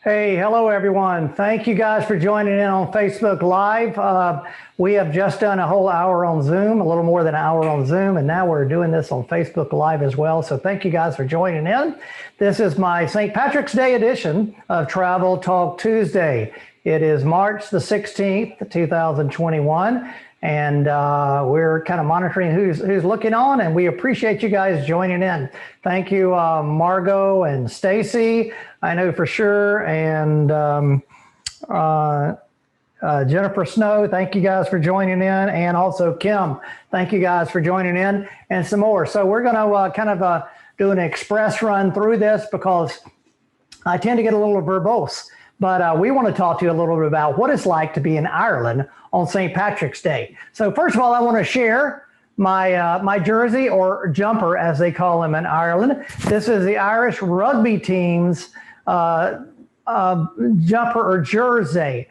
Hey, hello everyone. Thank you guys for joining in on Facebook Live. We have just done a whole hour on Zoom, a little more than an hour on Zoom, and now we're doing this on Facebook Live as well. So thank you guys for joining in. This is my St. Patrick's Day edition of Travel Talk Tuesday. It is March the 16th, 2021. And we're kind of monitoring who's looking on, and we appreciate you guys joining in. Thank you, Margot and Stacy, I know for sure, and Jennifer Snow, thank you guys for joining in, and also Kim, thank you guys for joining in, and some more. So we're going to kind of do an express run through this because I tend to get a little verbose. But we want to talk to you a little bit about what it's like to be in Ireland on St. Patrick's Day. So first of all, I want to share my jersey, or jumper as they call them in Ireland. This is the Irish rugby team's jumper or jersey.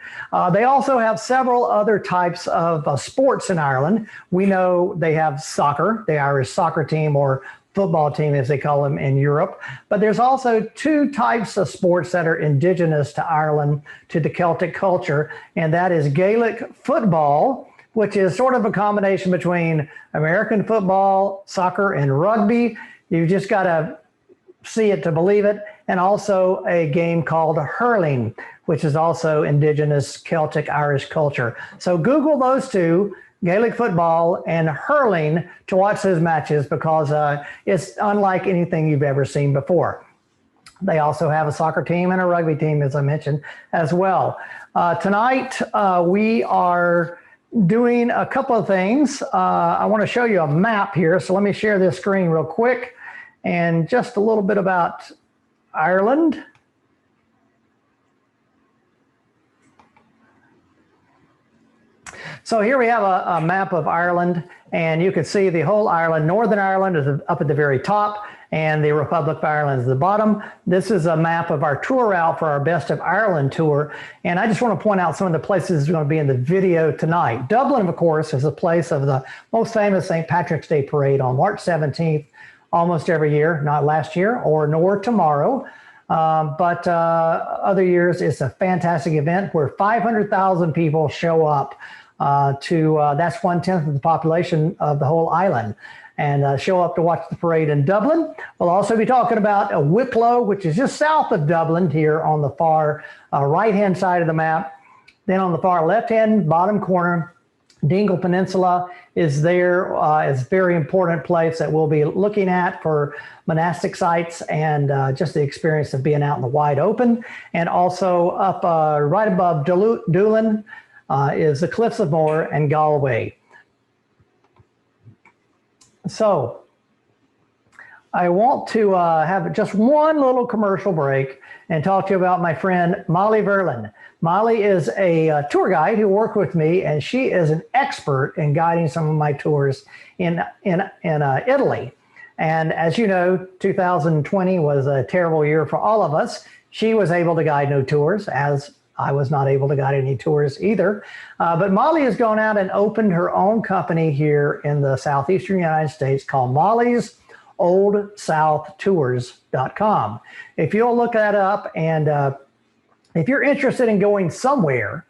They also have several other types of sports in Ireland. We know they have soccer, the Irish soccer team, or football team as they call them in Europe. But there's also two types of sports that are indigenous to Ireland, to the Celtic culture, and that is Gaelic football, which is sort of a combination between American football, soccer, and rugby. You just got to see it to believe it. And also a game called hurling, which is also indigenous Celtic Irish culture. So Google those two, Gaelic football and hurling, to watch those matches because it's unlike anything you've ever seen before. They also have a soccer team and a rugby team, as I mentioned, as well. Tonight, we are doing a couple of things. I want to show you a map here. So let me share this screen real quick and just a little bit about Ireland. So here we have a map of Ireland, and you can see the whole Ireland. Northern Ireland is up at the very top, and the Republic of Ireland is the bottom. This is a map of our tour route for our Best of Ireland tour, and I just want to point out some of the places that are going to be in the video tonight. Dublin, of course, is the place of the most famous St. Patrick's Day Parade on March 17th, almost every year, not last year nor tomorrow. But other years, it's a fantastic event where 500,000 people show up that's 1/10 of the population of the whole island, and show up to watch the parade in Dublin. We'll also be talking about Wicklow, which is just south of Dublin here on the far right-hand side of the map. Then on the far left-hand bottom corner, Dingle Peninsula is there. It's a very important place that we'll be looking at for monastic sites and just the experience of being out in the wide open. And also up right above Dolmen is the Cliffs of Moher and Galway. So I want to have just one little commercial break and talk to you about my friend Molly Verlin. Molly is a tour guide who worked with me, and she is an expert in guiding some of my tours in Italy. And as you know, 2020 was a terrible year for all of us. She was able to guide no tours, as I was not able to guide any tours either. But Molly has gone out and opened her own company here in the southeastern United States called Molly's OldSouthTours.com. If you'll look that up, and if you're interested in going somewhere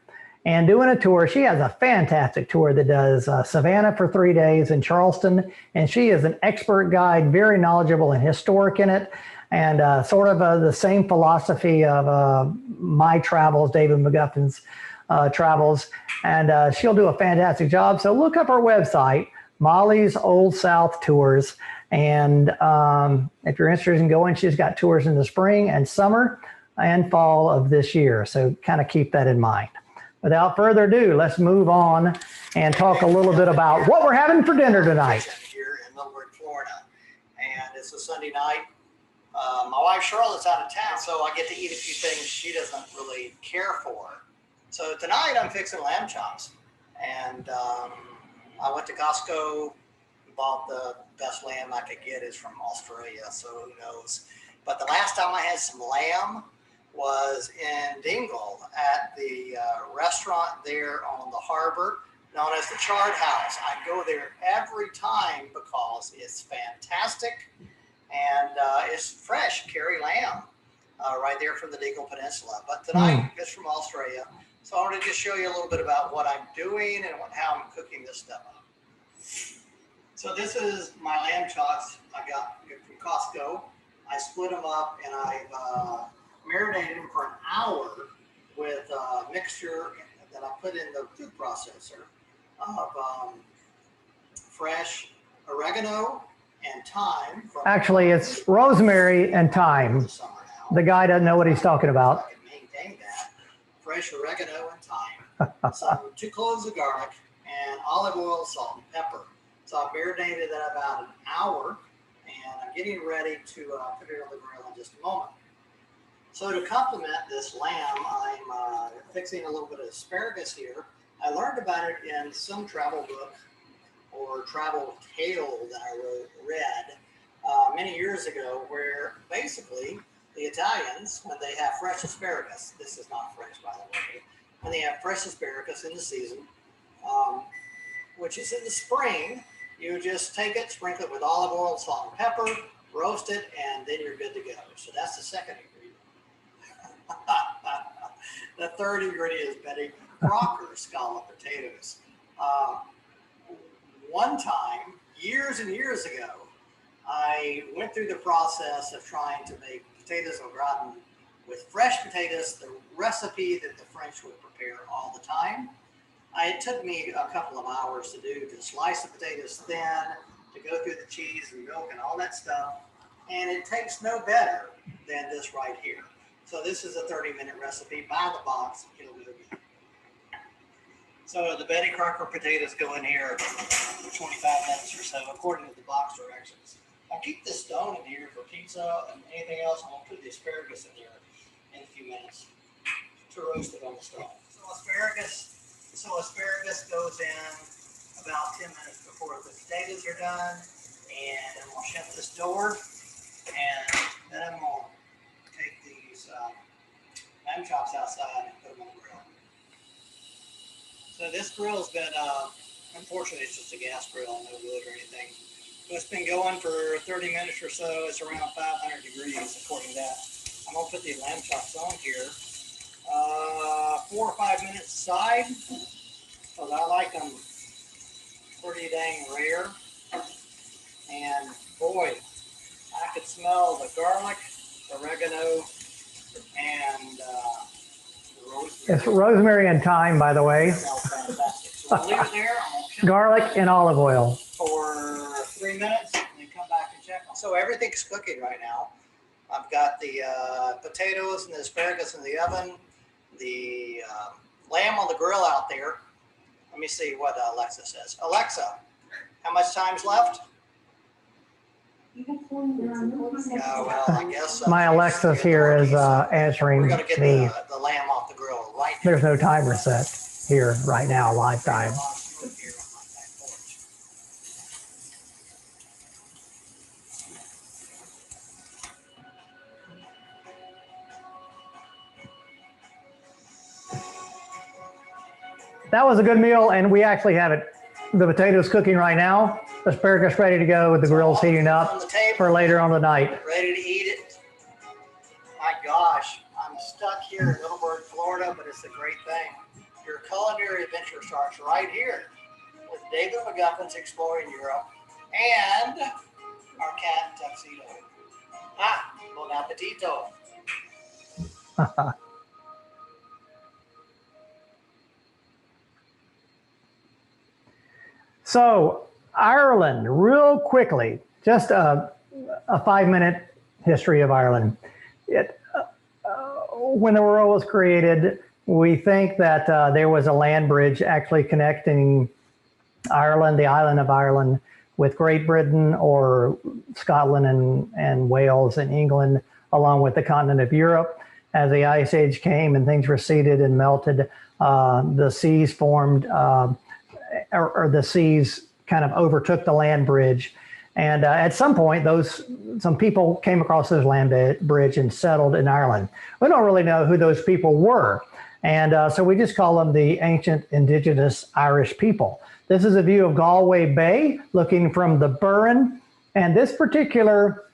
and doing a tour, she has a fantastic tour that does Savannah for 3 days in Charleston, and she is an expert guide, very knowledgeable and historic in it, and sort of the same philosophy of my travels, David McGuffin's travels, and she'll do a fantastic job. So look up her website, Molly's Old South Tours, and if you're interested in going, she's got tours in the spring and summer and fall of this year, so kind of keep that in mind. Without further ado, let's move on and talk a little bit about what we're having for dinner tonight. Here in Milford, Florida, and it's a Sunday night. My wife Charlotte's out of town, so I get to eat a few things she doesn't really care for. So tonight I'm fixing lamb chops, and I went to Costco, bought the best lamb I could get is from Australia, so who knows. But the last time I had some lamb was in Dingle at the restaurant there on the harbor known as the Chard House. I go there every time because it's fantastic and it's fresh, Kerry lamb. right there from the Dingle Peninsula. But tonight it's from Australia. So I wanted to just show you a little bit about what I'm doing and how I'm cooking this stuff up. So this is my lamb chops I got from Costco. I split them up and I've marinated them for an hour with a mixture that I put in the food processor of fresh oregano and thyme. Actually, it's rosemary and thyme. The guy doesn't know what he's talking about. I can maintain that. Fresh oregano and thyme, some 2 cloves of garlic, and olive oil, salt, and pepper. So I've marinated that about an hour, and I'm getting ready to put it on the grill in just a moment. So to complement this lamb, I'm fixing a little bit of asparagus here. I learned about it in some travel book or travel tale that I read many years ago, where basically the Italians, when they have fresh asparagus, this is not fresh by the way, when they have fresh asparagus in the season, which is in the spring, you just take it, sprinkle it with olive oil, salt, and pepper, roast it, and then you're good to go. So that's the second ingredient. The third ingredient is Betty Crocker Scala potatoes. One time, years and years ago, I went through the process of trying to make potatoes au gratin with fresh potatoes, the recipe that the French would prepare all the time. It took me a couple of hours to do, to slice the potatoes thin, to go through the cheese and milk and all that stuff. And it tastes no better than this right here. So this is a 30-minute recipe. Buy the box, it'll do good. So the Betty Crocker potatoes go in here for 25 minutes or so, according to the box directions. I'll keep this stone in here for pizza and anything else. I'm going to put the asparagus in here in a few minutes to roast it on the stone. So asparagus goes in about 10 minutes before the potatoes are done. And I'm going to shut this door. And then I'm going to take these lamb chops outside and put them on the grill. So this grill's been, unfortunately, it's just a gas grill, no wood or anything. But it's been going for 30 minutes or so. It's around 500 degrees, according to that. I'm going to put these lamb chops on here. 4 or 5 minutes aside, because I like them pretty dang rare. And boy, I could smell the garlic, oregano, and rosemary. It's rosemary and thyme, by the way. It smells fantastic. So I'll leave it there. I'm gonna Garlic and olive oil. for 3 minutes and then come back and check on. So everything's cooking right now. I've got the potatoes and the asparagus in the oven, the lamb on the grill out there. Let me see what Alexa says. Alexa, how much time's left? Well, I guess My Alexa's here is answering we're going to get me. the lamb off the grill right now. There's no timer set here right now, live time. That was a good meal, and we actually have it. The potatoes cooking right now. Asparagus ready to go with the grills heating up for later on the night. Ready to eat it. My gosh, I'm stuck here in Middleburg, Florida, but it's a great thing. Your culinary adventure starts right here with David McGuffin's Exploring Europe and our cat Tuxedo. Bon appetito. So Ireland, real quickly, just a 5-minute history of Ireland. When the world was created, we think that there was a land bridge actually connecting Ireland, the island of Ireland, with Great Britain or Scotland and Wales and England, along with the continent of Europe. As the Ice Age came and things receded and melted, the seas formed, or the seas kind of overtook the land bridge. And at some point, some people came across this land bridge and settled in Ireland. We don't really know who those people were. And so we just call them the ancient indigenous Irish people. This is a view of Galway Bay looking from the Burren. And this particular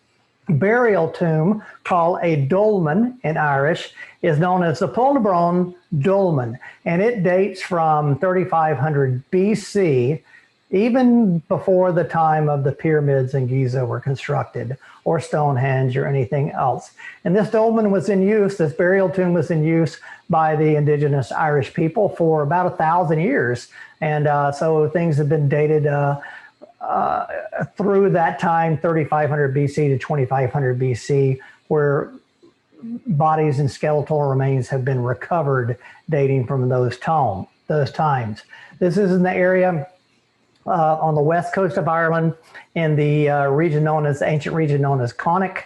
burial tomb, called a dolmen in Irish, is known as the Nebron Dolmen, and it dates from 3500 BC, even before the time of the pyramids in Giza were constructed, or Stonehenge or anything else. And this dolmen was in use, this burial tomb was in use by the indigenous Irish people for about 1,000 years. And so things have been dated through that time, 3500 BC to 2500 BC, where bodies and skeletal remains have been recovered dating from those times. This is in the area on the west coast of Ireland in the ancient region known as Connacht.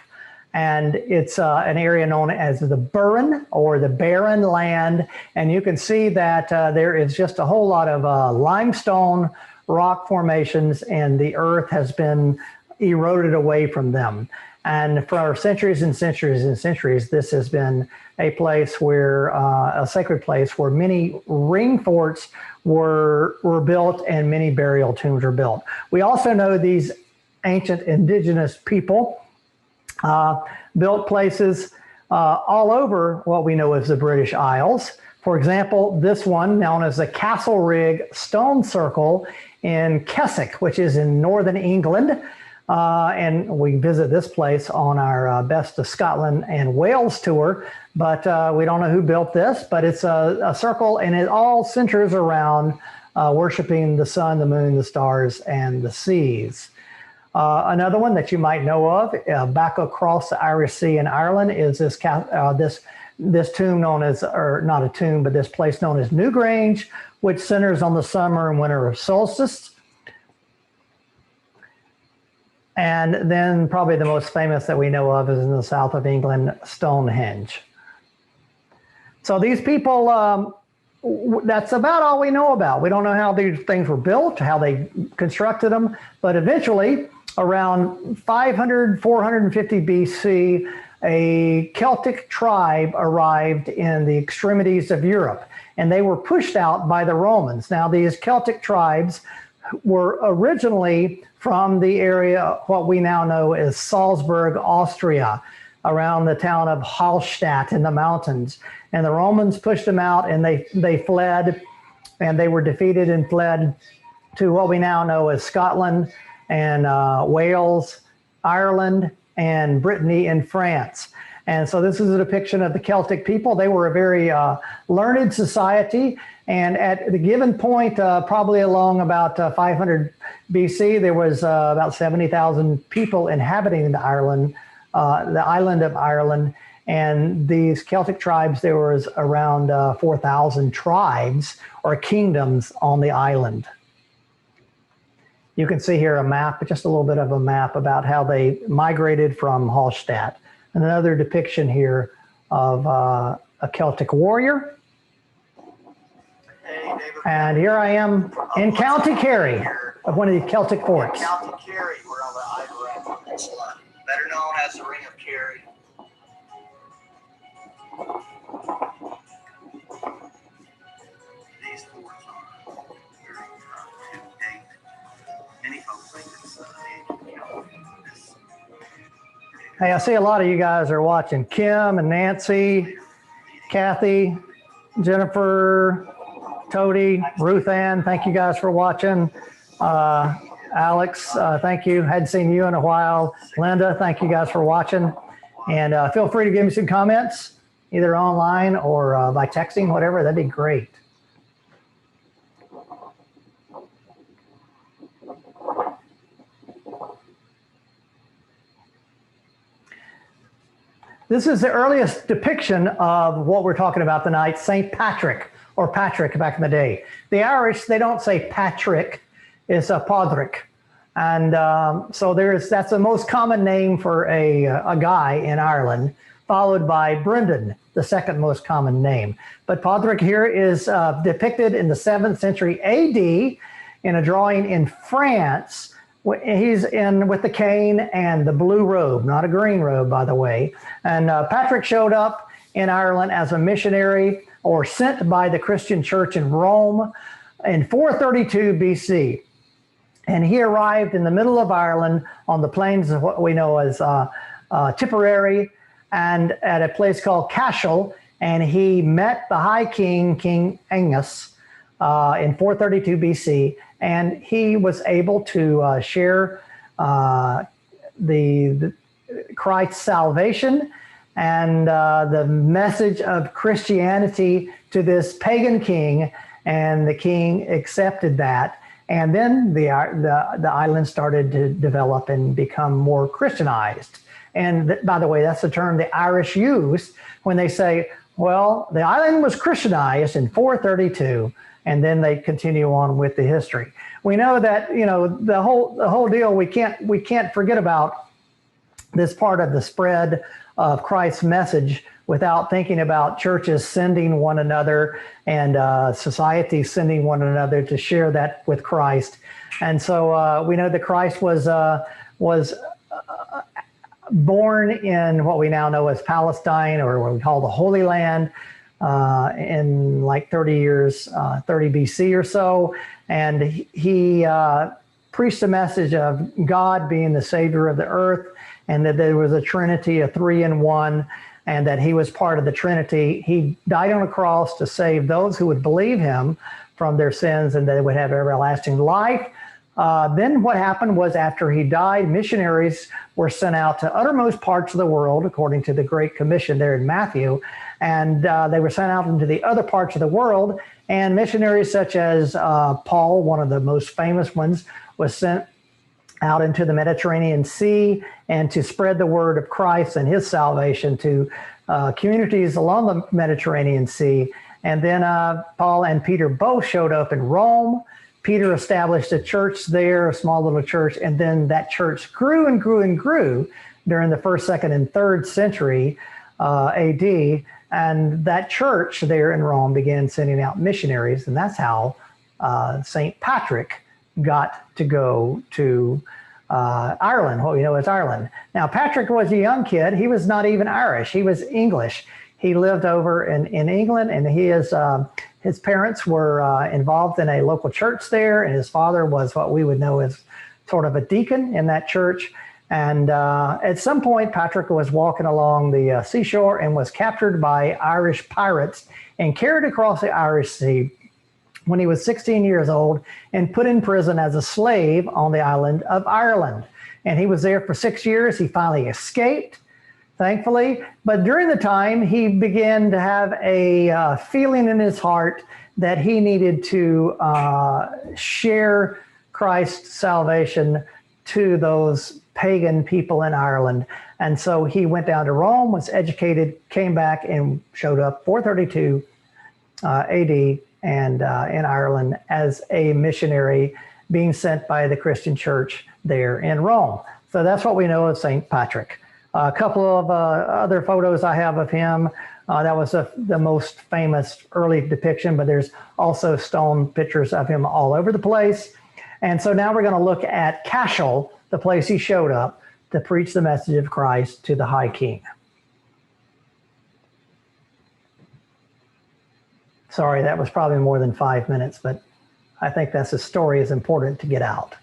And it's an area known as the Burren, or the Barren Land. And you can see that there is just a whole lot of limestone rock formations, and the earth has been eroded away from them. And for centuries and centuries and centuries, this has been a place where, a sacred place where many ring forts were built and many burial tombs were built. We also know these ancient indigenous people built places all over what we know as the British Isles. For example, this one known as the Castlerig Stone Circle in Keswick, which is in northern England. And we visit this place on our Best of Scotland and Wales tour, but we don't know who built this, but it's a circle, and it all centers around worshiping the sun, the moon, the stars, and the seas. Another one that you might know of, back across the Irish Sea in Ireland, is this tomb known as, or not a tomb, but this place known as Newgrange, which centers on the summer and winter solstice. And then probably the most famous that we know of is in the south of England, Stonehenge. So these people, that's about all we know about. We don't know how these things were built, how they constructed them, but eventually around 500, 450 BC, a Celtic tribe arrived in the extremities of Europe, and they were pushed out by the Romans. Now, these Celtic tribes were originally from the area, what we now know as Salzburg, Austria, around the town of Hallstatt in the mountains. And the Romans pushed them out, and they fled, and they were defeated and fled to what we now know as Scotland and Wales, Ireland, and Brittany and France. And so this is a depiction of the Celtic people. They were a very learned society. And at the given point, probably along about 500 BC, there was about 70,000 people inhabiting the island of Ireland. And these Celtic tribes, there was around 4,000 tribes or kingdoms on the island. You can see here a map, just a little bit of a map about how they migrated from Hallstatt. And another depiction here of a Celtic warrior. And here I am in County Kerry, of one of the Celtic forts. County Kerry, we're on the Ivory Peninsula, better known as the Ring of Kerry. These forts are very to date. Many folks think it's the age of Celtic. Hey, I see a lot of you guys are watching. Kim and Nancy, Kathy, Jennifer, Toady, Ruth Ann, thank you guys for watching. Alex, thank you. Hadn't seen you in a while. Linda, thank you guys for watching. And feel free to give me some comments, either online or by texting, whatever. That'd be great. This is the earliest depiction of what we're talking about tonight, St. Patrick, or Patrick back in the day. The Irish, they don't say Patrick, it's a Podrick. And so that's the most common name for a guy in Ireland, followed by Brendan, the second most common name. But Podrick here is depicted in the 7th century AD in a drawing in France. He's in with the cane and the blue robe, not a green robe, by the way. And Patrick showed up in Ireland as a missionary or sent by the Christian church in Rome in 432 BC. And he arrived in the middle of Ireland on the plains of what we know as Tipperary and at a place called Cashel, and he met the High King, King Angus, in 432 BC, and he was able to share the Christ's salvation and the message of Christianity to this pagan king, and the king accepted that. And then the island started to develop and become more Christianized. And by the way, that's the term the Irish use when they say, well, the island was Christianized in 432, and then they continue on with the history. We know that, you know, the whole deal, we can't forget about this part of the spread of Christ's message without thinking about churches sending one another and societies sending one another to share that with Christ. And so we know that Christ was born in what we now know as Palestine, or what we call the Holy Land, in like 30 BC or so. And he preached a message of God being the Savior of the earth, and that there was a Trinity, a three in one, and that he was part of the Trinity. He died on a cross to save those who would believe him from their sins, and they would have everlasting life. Then what happened was, after he died, missionaries were sent out to uttermost parts of the world, according to the Great Commission there in Matthew, and they were sent out into the other parts of the world. And missionaries such as Paul, one of the most famous ones, was sent out into the Mediterranean Sea and to spread the word of Christ and his salvation to communities along the Mediterranean Sea. And then Paul and Peter both showed up in Rome. Peter established a church there, a small little church, and then that church grew and grew and grew during the 1st, 2nd, and 3rd century AD. And that church there in Rome began sending out missionaries, and that's how St. Patrick got to go to Ireland, what we know as Ireland. Now, Patrick was a young kid. He was not even Irish. He was English. He lived over in England, and his parents were involved in a local church there, and his father was what we would know as sort of a deacon in that church. And at some point, Patrick was walking along the seashore and was captured by Irish pirates and carried across the Irish Sea when he was 16 years old and put in prison as a slave on the island of Ireland. And he was there for 6 years. He finally escaped, thankfully. But during the time, he began to have a feeling in his heart that he needed to share Christ's salvation to those pagan people in Ireland. And so he went down to Rome, was educated, came back, and showed up 432 AD and in Ireland as a missionary being sent by the Christian church there in Rome. So that's what we know of St. Patrick. A couple of other photos I have of him. That was the most famous early depiction, but there's also stone pictures of him all over the place. And so now we're going to look at Cashel, the place he showed up to preach the message of Christ to the High King. Sorry, that was probably more than 5 minutes, but I think that's a story is important to get out,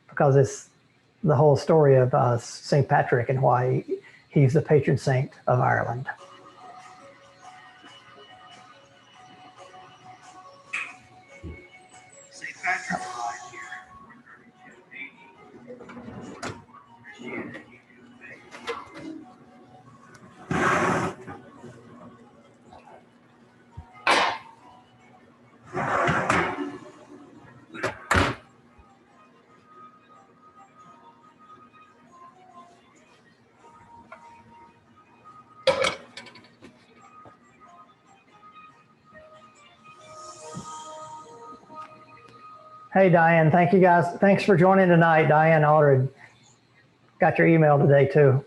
because it's the whole story of St. Patrick and why he's the patron saint of Ireland. St. Patrick arrived here in 432 AD. Christianity Hey, Diane, thank you guys. Thanks for joining tonight. Diane Aldred got your email today too.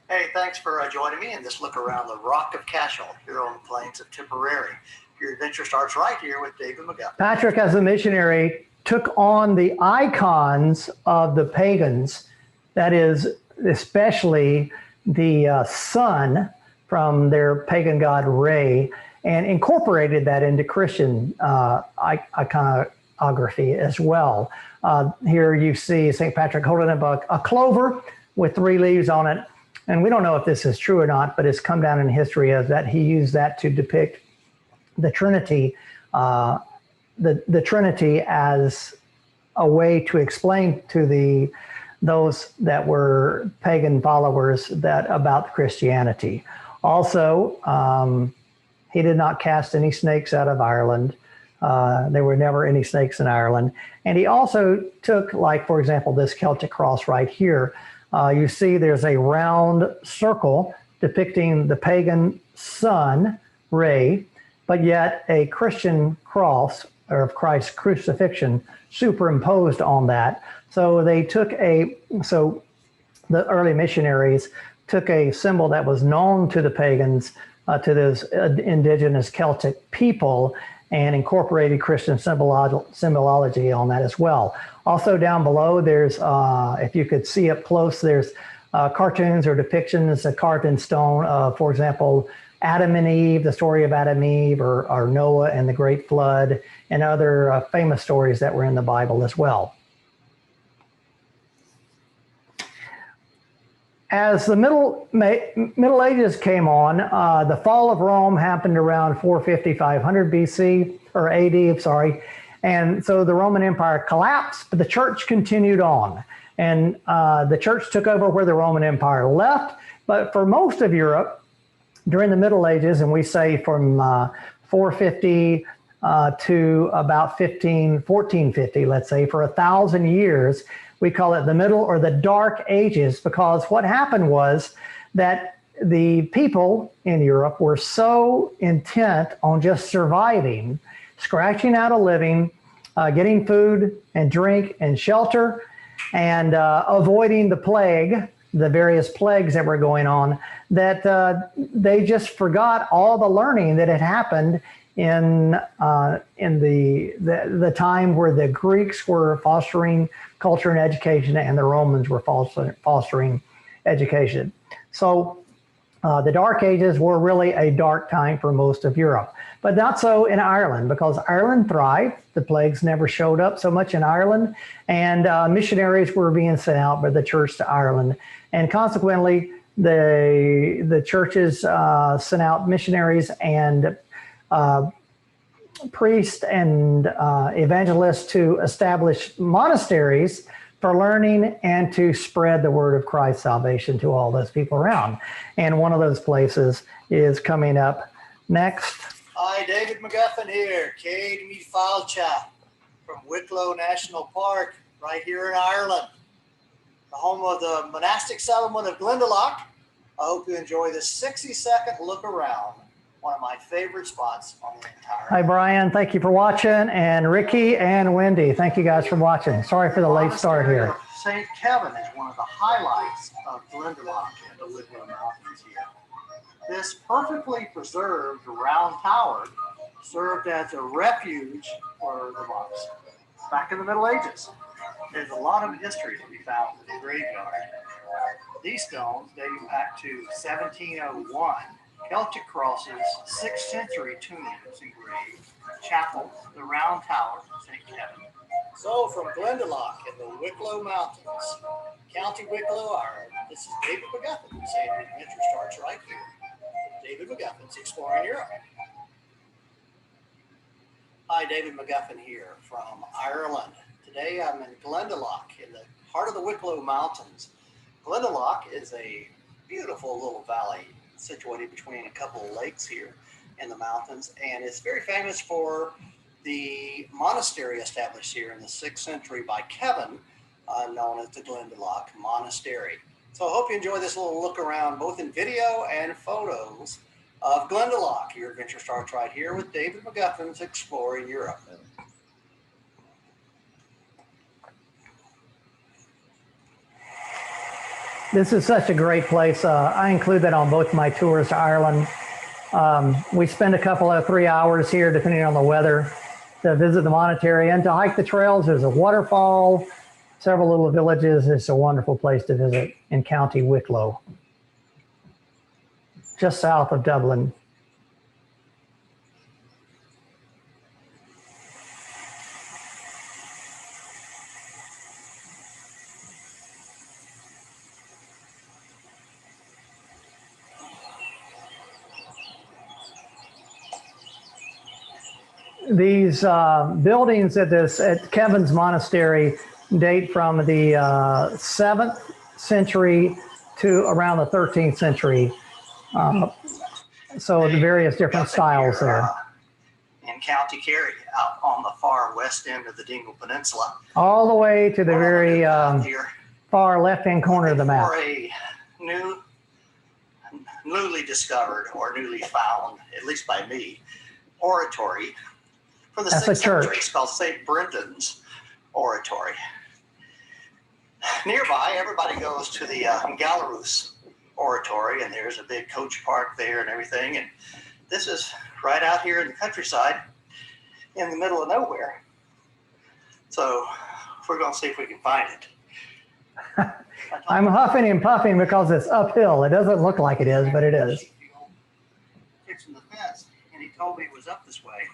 Hey, thanks for joining me in this look around the Rock of Cashel here on the plains of Tipperary. Your adventure starts right here with David McGuffin. Patrick, as a missionary, took on the icons of the pagans, that is, especially the sun from their pagan god Re, and incorporated that into Christian iconography as well. Here you see St. Patrick holding up a clover with 3 leaves on it. And we don't know if this is true or not, but it's come down in history as that he used that to depict the Trinity, the Trinity as a way to explain to those that were pagan followers about Christianity. Also, he did not cast any snakes out of Ireland. There were never any snakes in Ireland. And he also took, like, for example, this Celtic cross right here. You see there's a round circle depicting the pagan sun, Ray, but yet a Christian cross of Christ's crucifixion superimposed on that. So so the early missionaries took a symbol that was known to the pagans, to those indigenous Celtic people, and incorporated Christian symbology on that as well. Also down below, there's, if you could see up close, there's cartoons or depictions carved in stone, for example, Adam and Eve, the story of Adam and Eve, or Noah and the Great Flood, and other famous stories that were in the Bible as well. As the Middle Ages came on, the fall of Rome happened around 450, 500 BC, or AD, sorry. And so the Roman Empire collapsed, but the church continued on. And the church took over where the Roman Empire left. But for most of Europe, during the Middle Ages, and we say from 450 to about 1450, let's say, for 1,000 years, we call it the Middle or the Dark Ages, because what happened was that the people in Europe were so intent on just surviving, scratching out a living, getting food and drink and shelter, and avoiding the plague, the various plagues that were going on, that they just forgot all the learning that had happened in the time where the Greeks were fostering culture and education and the Romans were fostering education. So the Dark Ages were really a dark time for most of Europe, but not so in Ireland, because Ireland thrived. The plagues never showed up so much in Ireland, and missionaries were being sent out by the church to Ireland. And consequently, the churches sent out missionaries and priests and evangelists to establish monasteries for learning and to spread the word of Christ's salvation to all those people around. And one of those places is coming up next. Hi, David McGuffin here, Cade Mi Falcha from Wicklow National Park, right here in Ireland, the home of the monastic settlement of Glendalough. I hope you enjoy this 60-second look around one of my favorite spots on the entire. Hi, Brian. Thank you for watching. And Ricky and Wendy, thank you guys for watching. Sorry for the late start here. St. Kevin is one of the highlights of Glendalough in the Wicklow Mountains here. This perfectly preserved round tower served as a refuge for the monks back in the Middle Ages. There's a lot of history to be found in the graveyard. These stones dating back to 1701. Celtic crosses, 6th century tombs engraved, chapel, the round tower, St. Kevin. So from Glendalough in the Wicklow Mountains, County Wicklow, Ireland, this is David McGuffin saying the adventure starts right here. David McGuffin's Exploring Europe. Hi, David McGuffin here from Ireland. Today I'm in Glendalough in the heart of the Wicklow Mountains. Glendalough is a beautiful little valley situated between a couple of lakes here in the mountains, and it's very famous for the monastery established here in the 6th century by Kevin, known as the Glendalough Monastery. So I hope you enjoy this little look around, both in video and photos of Glendalough. Your adventure starts right here with David McGuffin's Exploring Europe. This is such a great place. I include that on both my tours to Ireland. We spend a couple of 3 hours here, depending on the weather, to visit the monastery and to hike the trails. There's a waterfall, several little villages. It's a wonderful place to visit in County Wicklow, just south of Dublin. these buildings at Kevin's monastery date from the 7th century to around the 13th century. So the various different styles there. In County Kerry, out on the far west end of the Dingle Peninsula. All the way to the very far left-hand corner of the map. For a newly discovered or newly found, at least by me, oratory for the 6th century. It's called St. Brendan's Oratory. Nearby, everybody goes to the Glendalough Oratory, and there's a big coach park there and everything. And this is right out here in the countryside, in the middle of nowhere. So we're going to see if we can find it. I'm huffing and puffing because it's uphill. It doesn't look like it is, but it is. Fixing the fence, and he told me it was up this way.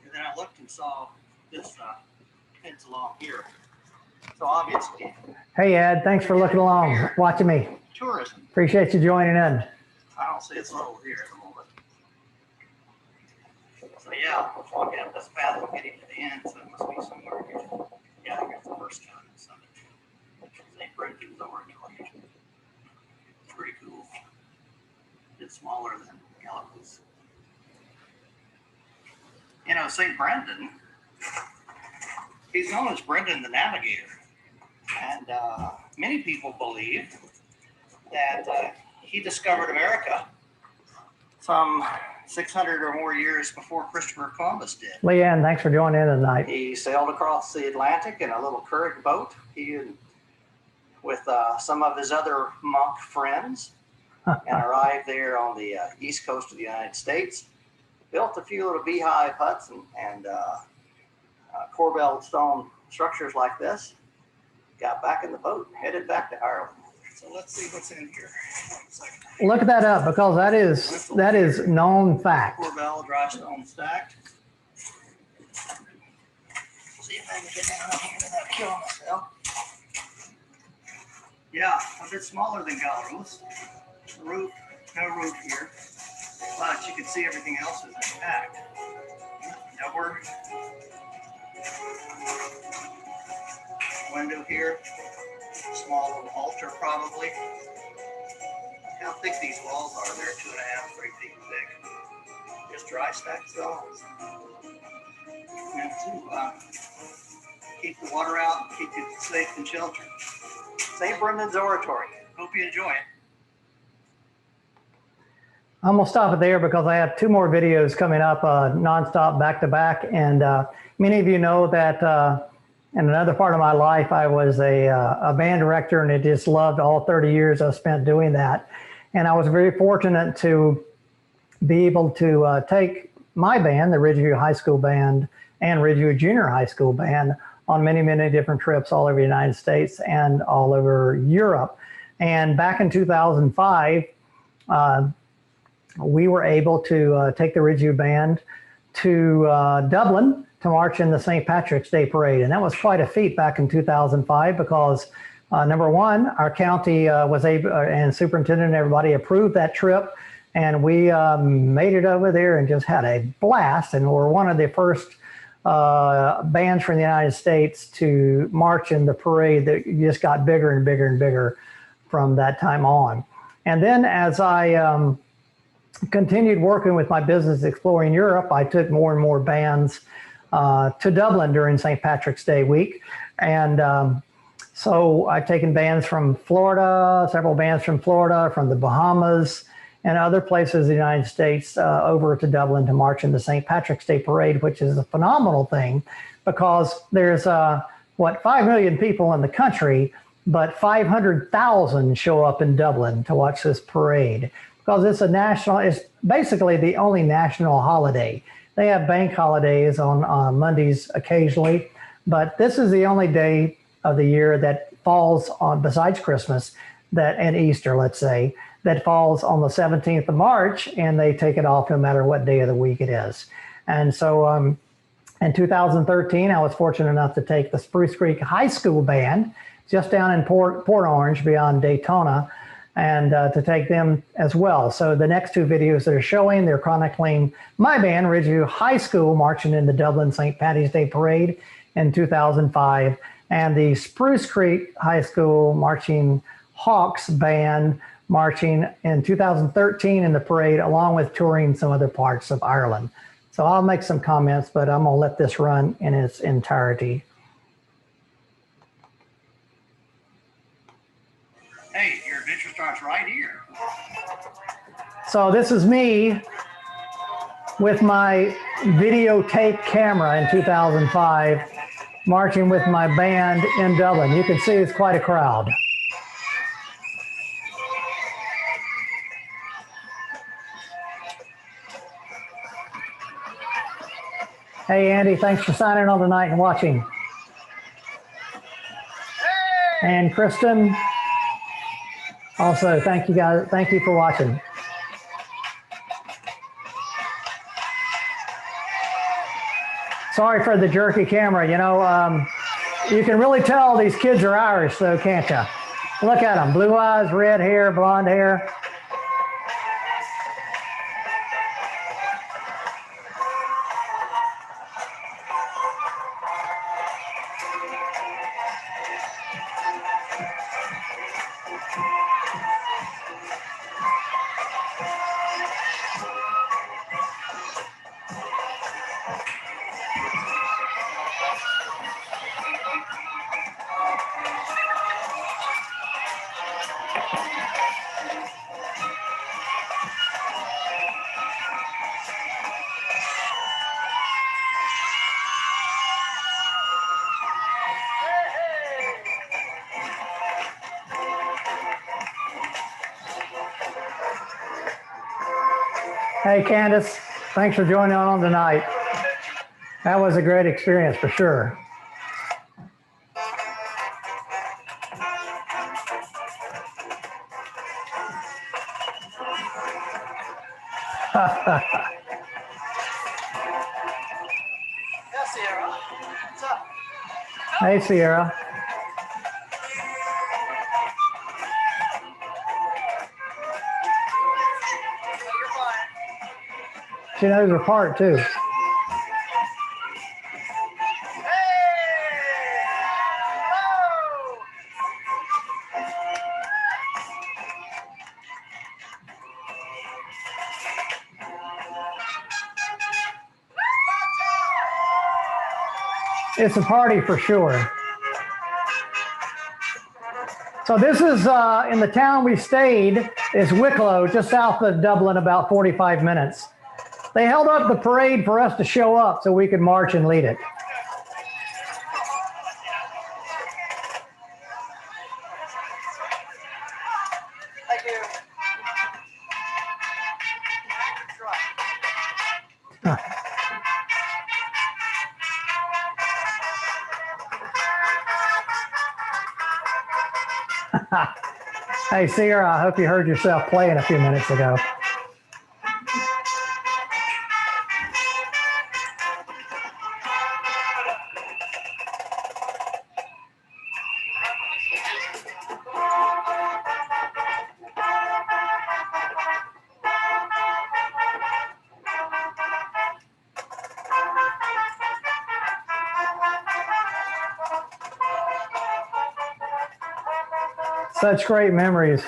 And then I looked and saw this fence along here. So obviously. Hey, Ed, thanks for looking along, watching me. Tourism. Appreciate you joining in. I don't see it's over here at the moment. So yeah, we're walking up this path, we're getting to the end, so it must be somewhere here. Yeah, here's the first town in Summit. St. Brendan's Oratory. It's pretty cool. It's smaller than Galapagos. You know, St. Brendan, he's known as Brendan the Navigator. And many people believe that he discovered America some 600 or more years before Christopher Columbus did. Leanne, thanks for joining in tonight. He sailed across the Atlantic in a little current boat. He and with some of his other monk friends and arrived there on the east coast of the United States. Built a few little beehive huts and corbelled stone structures like this. Got back in the boat and headed back to Ireland. So let's see what's in here. Look that up because that is known fact. Corbell dry stone stacked. See if I can get down here without killing myself. Yeah, a bit smaller than Galapagos. Roof, no roof here, but you can see everything else is intact. Door. Window here. Small little altar probably. Look how thick these walls are. They're 2.5, 3 feet thick. Just dry stacked stones. And to keep the water out, keep it safe and sheltered. St. Brendan's Oratory. Hope you enjoy it. I'm gonna stop it there because I have 2 more videos coming up nonstop, back to back. And many of you know that in another part of my life, I was a band director, and I just loved all 30 years I spent doing that. And I was very fortunate to be able to take my band, the Ridgeview High School Band and Ridgeview Junior High School Band, on many, many different trips all over the United States and all over Europe. And back in 2005, we were able to take the Ridgeview Band to Dublin to march in the St. Patrick's Day Parade. And that was quite a feat back in 2005 because number one, our county was able, and superintendent and everybody approved that trip. And we made it over there and just had a blast. And we're one of the first bands from the United States to march in the parade that just got bigger and bigger and bigger from that time on. And then as I continued working with my business exploring Europe, I took more and more bands to Dublin during St. Patrick's Day week. And so I've taken bands from Florida, several bands from Florida, from the Bahamas, and other places in the United States over to Dublin to march in the St. Patrick's Day Parade, which is a phenomenal thing because there's, 5 million people in the country, but 500,000 show up in Dublin to watch this parade because it's basically the only national holiday. They have bank holidays on Mondays occasionally, but this is the only day of the year that falls on, besides Christmas and Easter, let's say, that falls on the 17th of March, and they take it off no matter what day of the week it is. And so in 2013, I was fortunate enough to take the Spruce Creek High School Band just down in Port Orange beyond Daytona and to take them as well. So the next two videos that are showing, they're chronicling my band, Ridgeview High School, marching in the Dublin St Paddys Day Parade in 2005, and the Spruce Creek High School Marching Hawks band marching in 2013 in the parade, along with touring some other parts of Ireland. So I'll make some comments, but I'm gonna let this run in its entirety. Hey, your adventure starts right here. So this is me with my videotape camera in 2005, marching with my band in Dublin. You can see it's quite a crowd. Hey, Andy, thanks for signing on tonight and watching. And Kristen, also, thank you guys. Thank you for watching. Sorry for the jerky camera. You know, you can really tell these kids are Irish, though, can't you? Look at them, blue eyes, red hair, blonde hair. Hey, Candace, thanks for joining on tonight. That was a great experience for sure. Yeah, Sierra. What's up? Hey, Sierra. She knows her part too. It's a party for sure. So this is in the town we stayed is Wicklow, just south of Dublin, about 45 minutes. They held up the parade for us to show up so we could march and lead it. Thank you. Hey, Sierra, I hope you heard yourself playing a few minutes ago. Such great memories.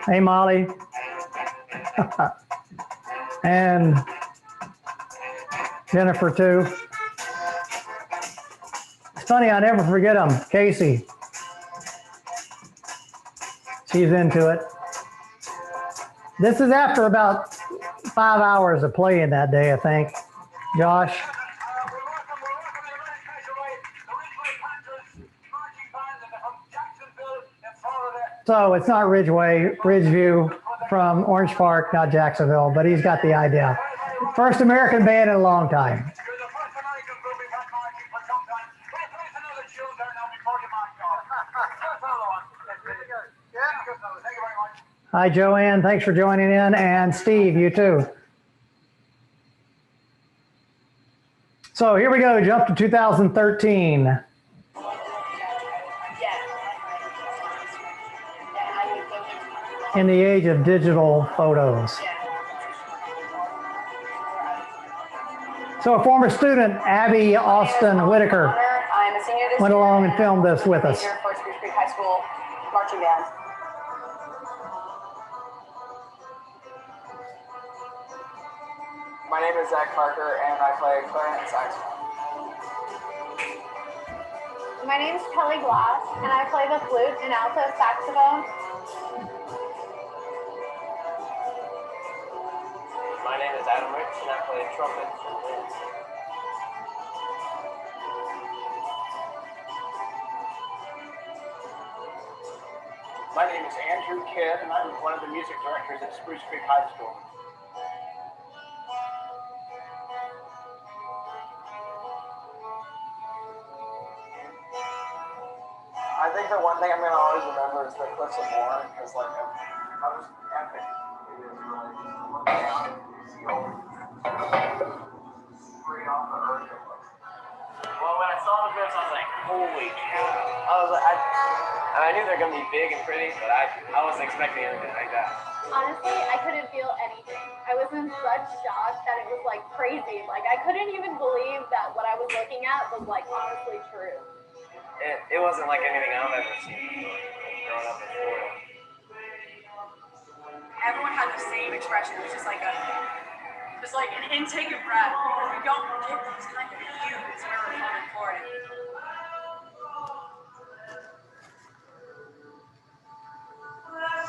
Hey, Molly. And Jennifer, too. It's funny, I never forget them. Casey. She's into it. This is after about 5 hours of playing that day, I think. Josh. So it's not Ridgeview from Orange Park, not Jacksonville, but he's got the idea. First American band in a long time. Hi, Joanne. Thanks for joining in. And Steve, you too. So here we go, jump to 2013. In the age of digital photos. So a former student, Abby Austin Whitaker, went along and filmed this with us. High School marching band. My name is Zach Crocker, and I play clarinet and saxophone. My name is Kelly Glass, and I play the flute and alto saxophone. My name is Adam Rich, and I play trumpet and bass. My name is Andrew Kidd, and I'm one of the music directors at Spruce Creek High School. I think the one thing I'm going to always remember is the Cliffs of Moher, because like I was epic. It is really just look down and see all straight off the earth. Well, when I saw the clips, I was like, holy cow. I knew they're going to be big and pretty, but I wasn't expecting anything like that. Honestly, I couldn't feel anything. I was in such shock that it was like crazy. Like I couldn't even believe that what I was looking at was like honestly true. It wasn't like anything I've ever seen before, growing up in Florida. Everyone had the same expression. It was just like an intake of breath. We don't get those kind of views where we're from in Florida.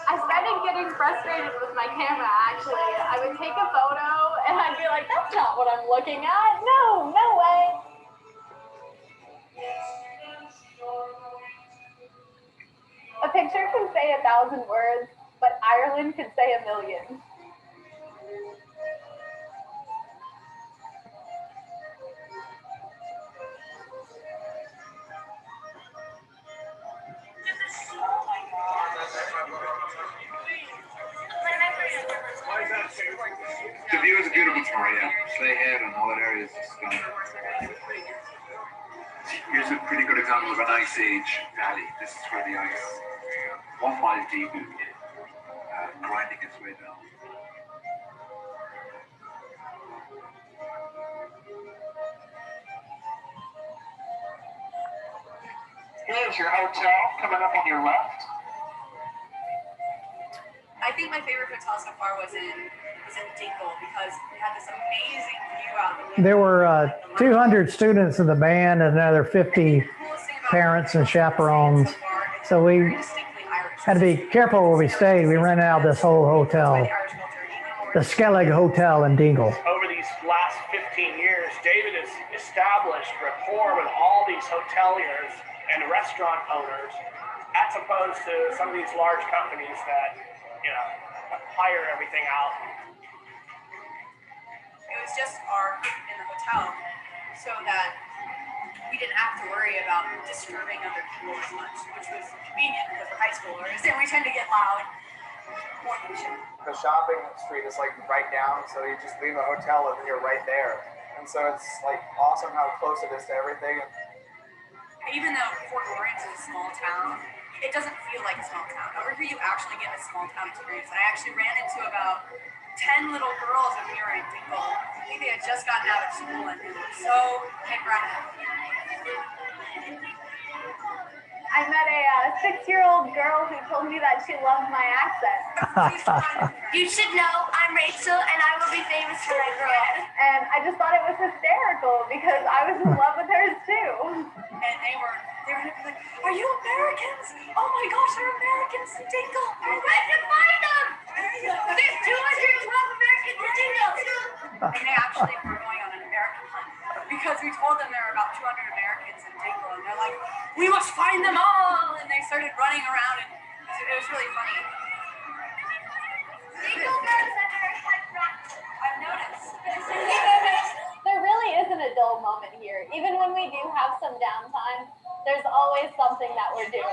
I started getting frustrated with my camera actually. I would take a photo and I'd be like, that's not what I'm looking at. No, no way. A picture can say 1,000 words, but Ireland could say 1,000,000. The view is beautiful tomorrow, yeah. Slay Head and all that area is just stunning. Here's a pretty good example of an ice age valley. This is where the ice, 1 mile deep, grinding its way down. Here's your hotel coming up on your left. I think my favorite hotel so far was in Dingle because we had this amazing view out the window. There were 200 students in the band and another 50 parents and chaperones. So we had to be careful where we stayed. We rented out this whole hotel, the Scala Hotel in Dingle. Over these last 15 years, David has established rapport with all these hoteliers and restaurant owners, as opposed to some of these large companies that, hire everything out. It was just art in the hotel so that we didn't have to worry about disturbing other people as much, which was convenient because we're high schoolers and we tend to get loud more than we should. The shopping street is like right down, so you just leave a hotel and you're right there. And so it's like awesome how close it is to everything. Even though Fort Lawrence is a small town, it doesn't feel like a small town. Over here, you actually get a small town experience. I actually ran into about 10 little girls when we were in Dingle. I think they had just gotten out of school and they were so hip right. I met a 6-year-old girl who told me that she loved my accent. You should know I'm Rachel and I will be famous when I grow up. And I just thought it was hysterical because I was in love with hers too. And they were like, are you Americans? Oh my gosh, they're Americans in Dingle. I can find them! There's 212 Americans in Dingle. And they actually were going on an American hunt because we told them there were about 200 Americans in Dingle. And they're like, we must find them all. And they started running around and it was really funny. Dingle knows American rocks. I've noticed. There really isn't a dull moment here. Even when we do have some downtime, there's always something that we're doing.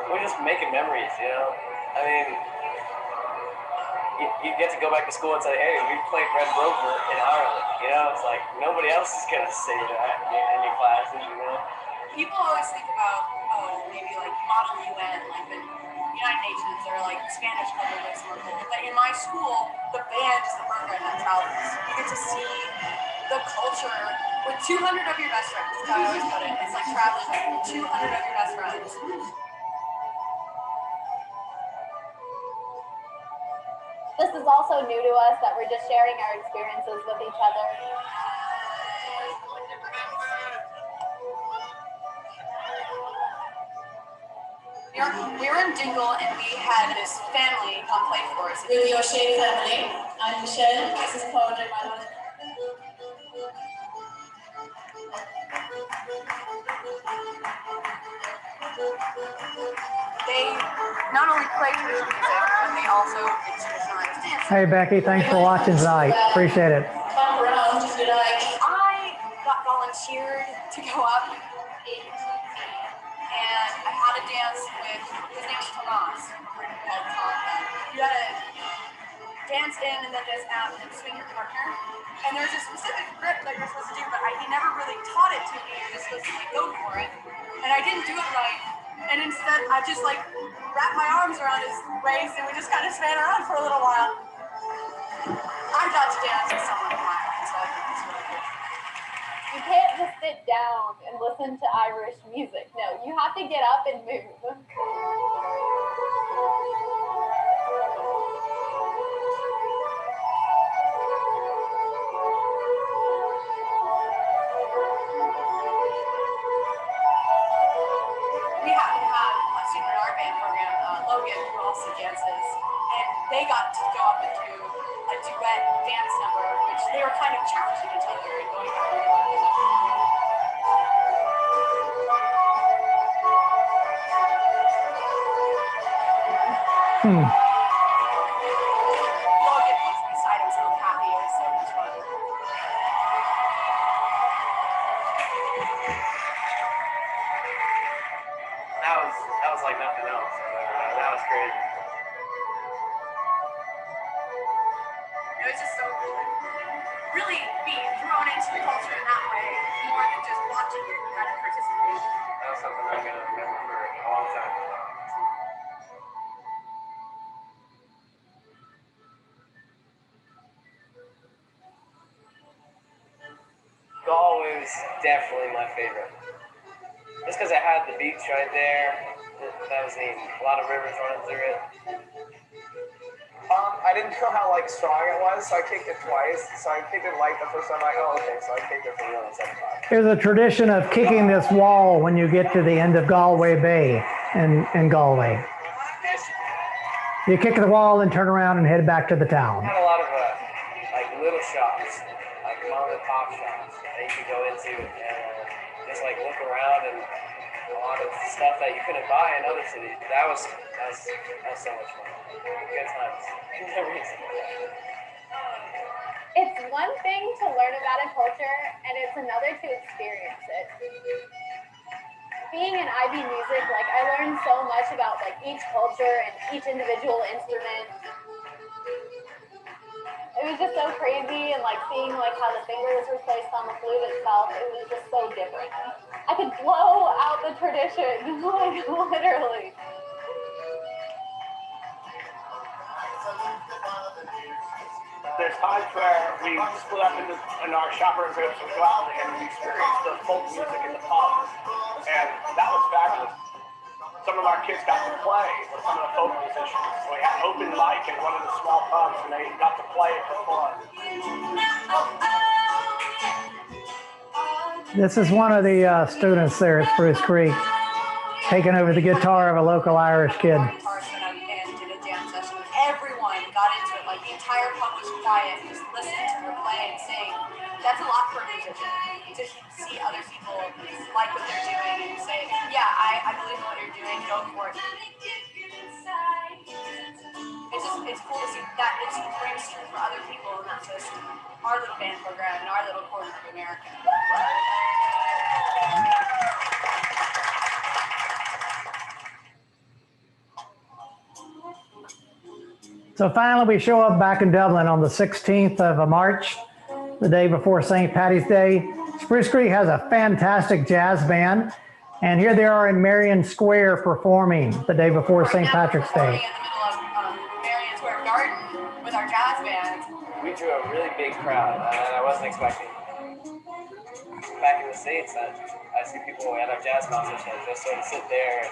We we're just making memories, you know? I mean, you get to go back to school and say, hey, we played Red Rover in Ireland, you know? It's like, nobody else is going to say that in your classes, you know? People always think about, maybe like Model UN, like the United Nations, or like Spanish Club or like somewhere cool. But in my school, the band is the program that travels. You get to see the culture with 200 of your best friends. That's how I always put it. It's like traveling with 200 of your best friends. This is also new to us, that we're just sharing our experiences with each other. We were in Dingle and we had this family come play for us. We're the O'Shea family. I'm Michelle. This is Paul, my mother. They not only play traditional music, but they also traditionalize dance. Hey, Becky, thanks for watching tonight. Appreciate it. Bump around if you like. I got volunteered to go up and I had a dance with, his name was Tomas, called Tom. You had to dance in and then dance out and then swing your partner. And there's a specific grip that you're supposed to do, but he never really taught it to me. You're just supposed to like go for it. And I didn't do it right. And instead, I just like wrapped my arms around his waist and we just kind of span around for a little while. I got to dance with someone of mine, so I think it's really cool. You can't just sit down and listen to Irish music. No, you have to get up and move. We happen to have a student in our band program, Logan, who also dances, and they got to go up and do a duet dance number, which they were kind of challenging each other and going back and forth. Logan was beside himself happy. It was so much fun. That was like nothing else. That was crazy. It was just so cool. Really being thrown into the culture in that way, more than just watching it and kind of participating. That was something I'm gonna remember for a long time. Galway was definitely my favorite. Just because I had the beach right there, that was neat. A lot of rivers running through it. I didn't know how like strong it was, so I kicked it twice. So I kicked it light the first time. Okay, so I kicked it for real the second time. There's a tradition of kicking this wall when you get to the end of Galway Bay in Galway. You kick the wall and turn around and head back to the town. Had a lot of like little shops, like mom and pop shops that you could go into and just like look around, and a lot of stuff that you couldn't buy in other cities. That was so much fun. Good times. It's one thing to learn about a culture, and it's another to experience it. Being in IB music, like I learned so much about like each culture and each individual instrument. It was just so crazy, and like seeing like how the fingers were placed on the flute itself, it was just so different. I could blow out the tradition, like literally. There's times where we split up in our chaperone groups and go out and we experience the folk music in the pub. And that was fabulous. Some of our kids got to play with some of the folk musicians. So we had open mic in one of the small pubs and they got to play it for fun. This is one of the students there at Spruce Creek, taking over the guitar of a local Irish kid. And did a jam session. Everyone got into it. Like the entire pub was quiet, just listening to her play and sing. That's a lot for a musician to see other people like what they're doing and say, yeah, I believe in what you're doing, go for it. It's cool to see that it's brings through for other people, and not just our little band program and our little corner of America. So finally, we show up back in Dublin on the 16th of March, the day before St. Paddys Day. Spruce Creek has a fantastic jazz band, and here they are in Marion Square performing the day before St. Patrick's Day. In the middle of Marion Square Garden with our jazz band. We drew a really big crowd, and I wasn't expecting. Back in the States, I see people at our jazz concerts that just sort of sit there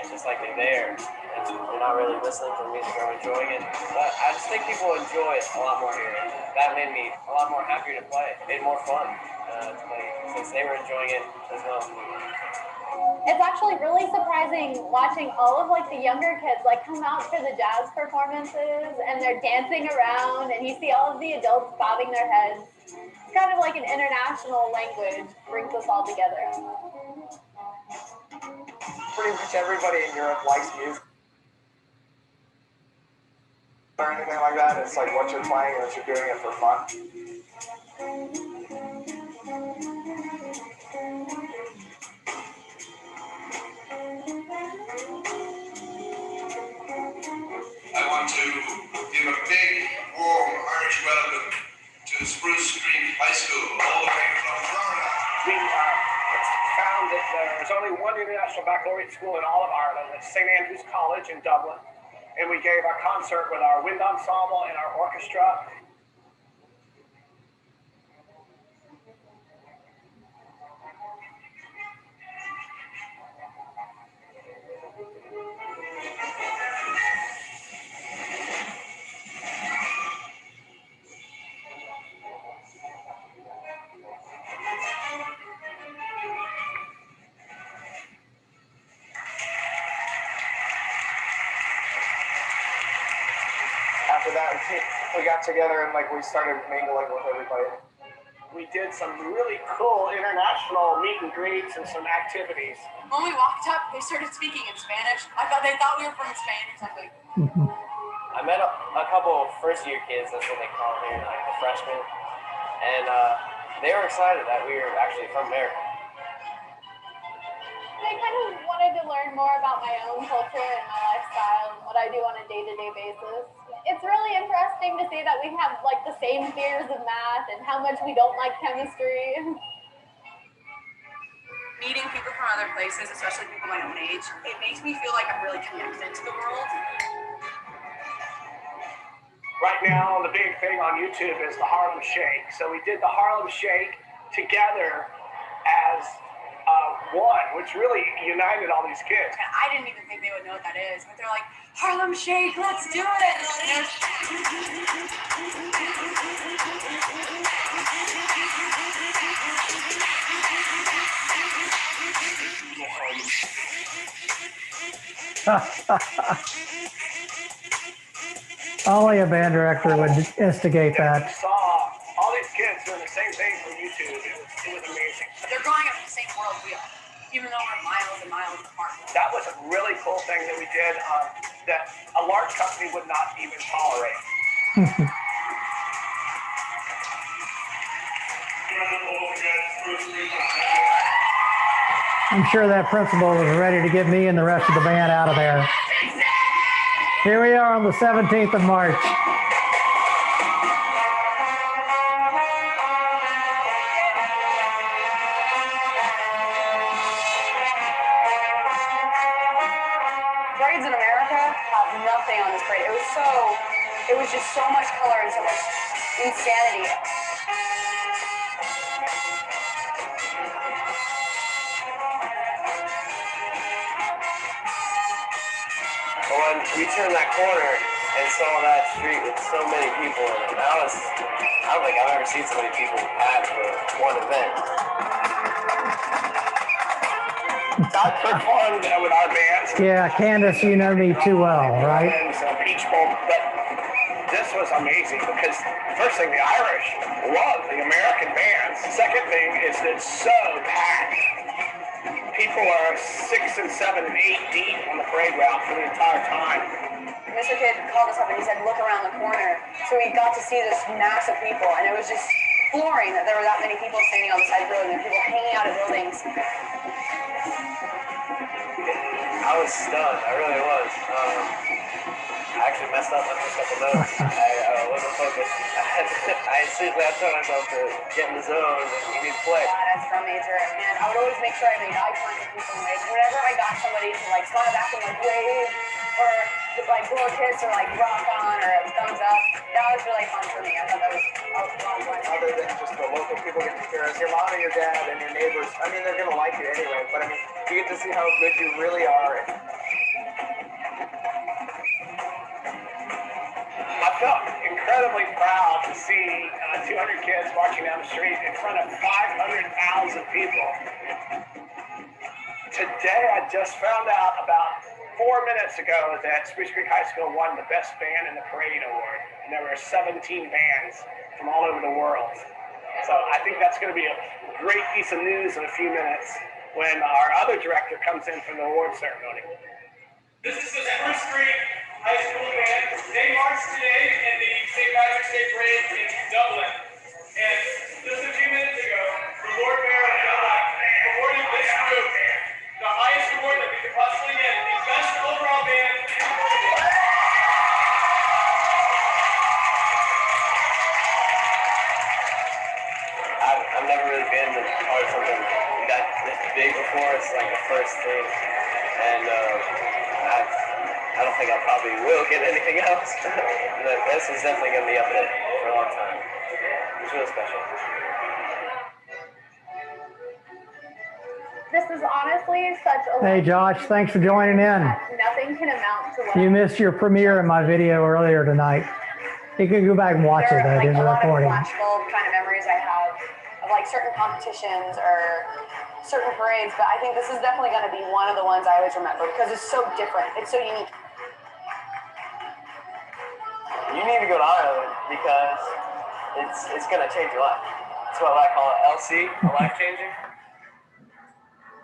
and just like they're there, and they're not really listening to the music or enjoying it. But I just think people enjoy it a lot more here. That made me a lot more happier to play. It made more fun to play since they were enjoying it as well. It's actually really surprising watching all of like the younger kids like come out for the jazz performances and they're dancing around and you see all of the adults bobbing their heads. It's kind of like an international language brings us all together. Pretty much everybody in Europe likes music or anything like that. It's like what you're playing and you're doing it for fun. I want to give a big, warm Irish welcome to Spruce Creek High School, all the way from Florida. We found that there's only one international baccalaureate school in all of Ireland. It's St Andrew's College in Dublin. And we gave our concert with our wind ensemble and our orchestra. After that, we got together and like we started mingling with everybody. We did some really cool international meet and greets and some activities. When we walked up, they started speaking in Spanish. They thought we were from Spain or something. I met a couple first-year kids, that's what they call them here, like the freshmen, and they were excited that we were actually from America. I kind of wanted to learn more about my own culture and my lifestyle and what I do on a day-to-day basis. It's really interesting to see that we have like the same fears of math and how much we don't like chemistry. Meeting people from other places, especially people my own age, it makes me feel like I'm really connected to the world. Right now, the big thing on YouTube is the Harlem Shake. So we did the Harlem Shake together as one, which really united all these kids. And I didn't even think they would know what that is, but they're like, Harlem Shake, let's do it! Only a band director would instigate that. Saw all these kids doing the same thing from YouTube. It was amazing. They're growing up in the same world we are, even though we're miles and miles apart. That was a really cool thing that we did that a large company would not even tolerate. I'm sure that principal was ready to get me and the rest of the band out of there. Here we are on the 17th of March. Parades in America have nothing on this parade. It was just so much color and so much insanity. When we turned that corner and saw that street with so many people in it, I don't think I've ever seen so many people packed for one event. I performed with our bands. Yeah, Candace, you know me too well, right? Beach Bowl, but this was amazing because first thing, the Irish love the American bands. Second thing is that it's so packed. People are 6 and 7 and 8 deep on the parade route for the entire time. Mr. Kidd called us up and he said, look around the corner. So we got to see this mass of people, and it was just flooring that there were that many people standing on the side of the road and people hanging out of buildings. I was stunned. I really was. I actually messed up on just a couple notes. I wasn't focused. I seriously had to tell myself to get in the zone and you need to play. As a drum major, and I would always make sure I made eye contact with people. Whenever I got somebody to like smile back and like wave, or like blow a kiss, or like rock on, or a thumbs up, that was really fun for me. I thought that was a lot of fun. Other than just the local people getting to hear us, your mom and your dad and your neighbors, I mean, they're gonna like you anyway, but I mean, you get to see how good you really are. I felt incredibly proud to see 200 kids marching down the street in front of 500,000 people. Today, I just found out about 4 minutes ago that Spruce Creek High School won the Best Band in the Parade Award, and there were 17 bands from all over the world. So I think that's going to be a great piece of news in a few minutes when our other director comes in for the award ceremony. This is the Spruce Creek High School band. They marched today in the St Paddys Day Parade in Dublin. And just a few minutes ago, the Lord Mayor of Dublin awarded this group the highest award that we could possibly get, the best overall band in the world. I've never really been a part of something that this big before. It's like the first thing. And I don't think I probably will get anything else. But this is definitely going to be up there for a long time. It's really special. This is honestly such a... Hey, Josh, thanks for joining in. Nothing can amount to what... You missed your premiere in my video earlier tonight. You can go back and watch it, though, in the recording. There are like a lot of flashbulb kind of memories I have of like certain competitions or certain parades, but I think this is definitely going to be one of the ones I always remember because it's so different. It's so unique. You need to go to Ireland because it's going to change your life. That's what I call it LC, life changing.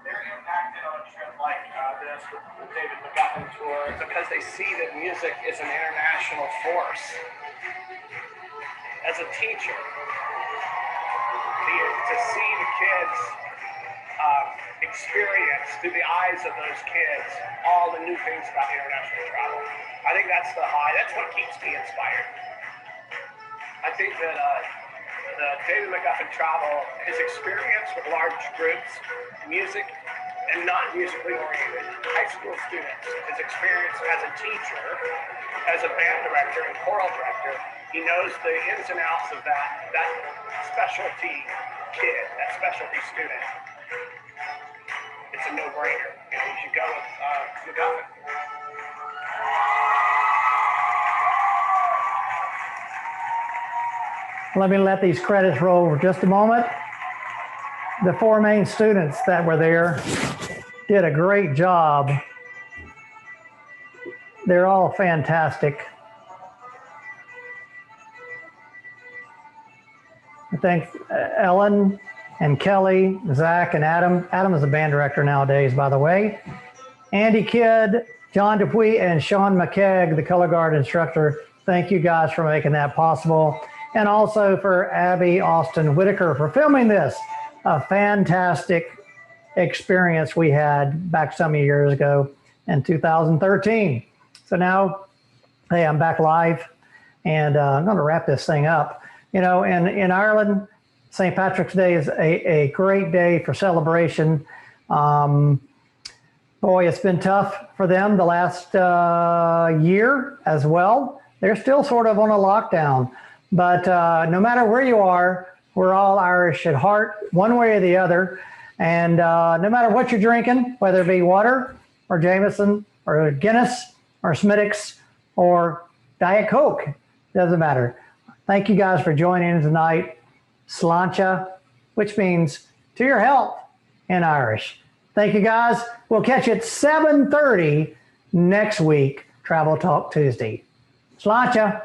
They're impacted on a trip like this with the David McGuffin tour because they see that music is an international force. As a teacher, to see the kids experience through the eyes of those kids all the new things about international travel. I think that's the high. That's what keeps me inspired. I think that the David McGuffin travel, his experience with large groups, music, and non-musically oriented high school students, his experience as a teacher, as a band director and choral director, he knows the ins and outs of that specialty kid, that specialty student. It's a no-brainer. You should go with McGuffin. Let these credits roll for just a moment. The 4 main students that were there did a great job. They're all fantastic. I think Ellen and Kelly, Zach and Adam. Adam is the band director nowadays, by the way. Andy Kidd, John Dupuy, and Sean McKegg, the color guard instructor. Thank you guys for making that possible. And also for Abby Austin Whitaker for filming this. A fantastic experience we had back some years ago in 2013. So now, hey, I'm back live and I'm going to wrap this thing up. You know, in Ireland, St. Patrick's Day is a great day for celebration. Boy, it's been tough for them the last year as well. They're still sort of on a lockdown, but no matter where you are, we're all Irish at heart, one way or the other. And no matter what you're drinking, whether it be water or Jameson or Guinness or Smithwick's or Diet Coke, doesn't matter. Thank you guys for joining in tonight. Sláinte, which means to your health in Irish. Thank you guys. We'll catch you at 7:30 next week, Travel Talk Tuesday. Sláinte.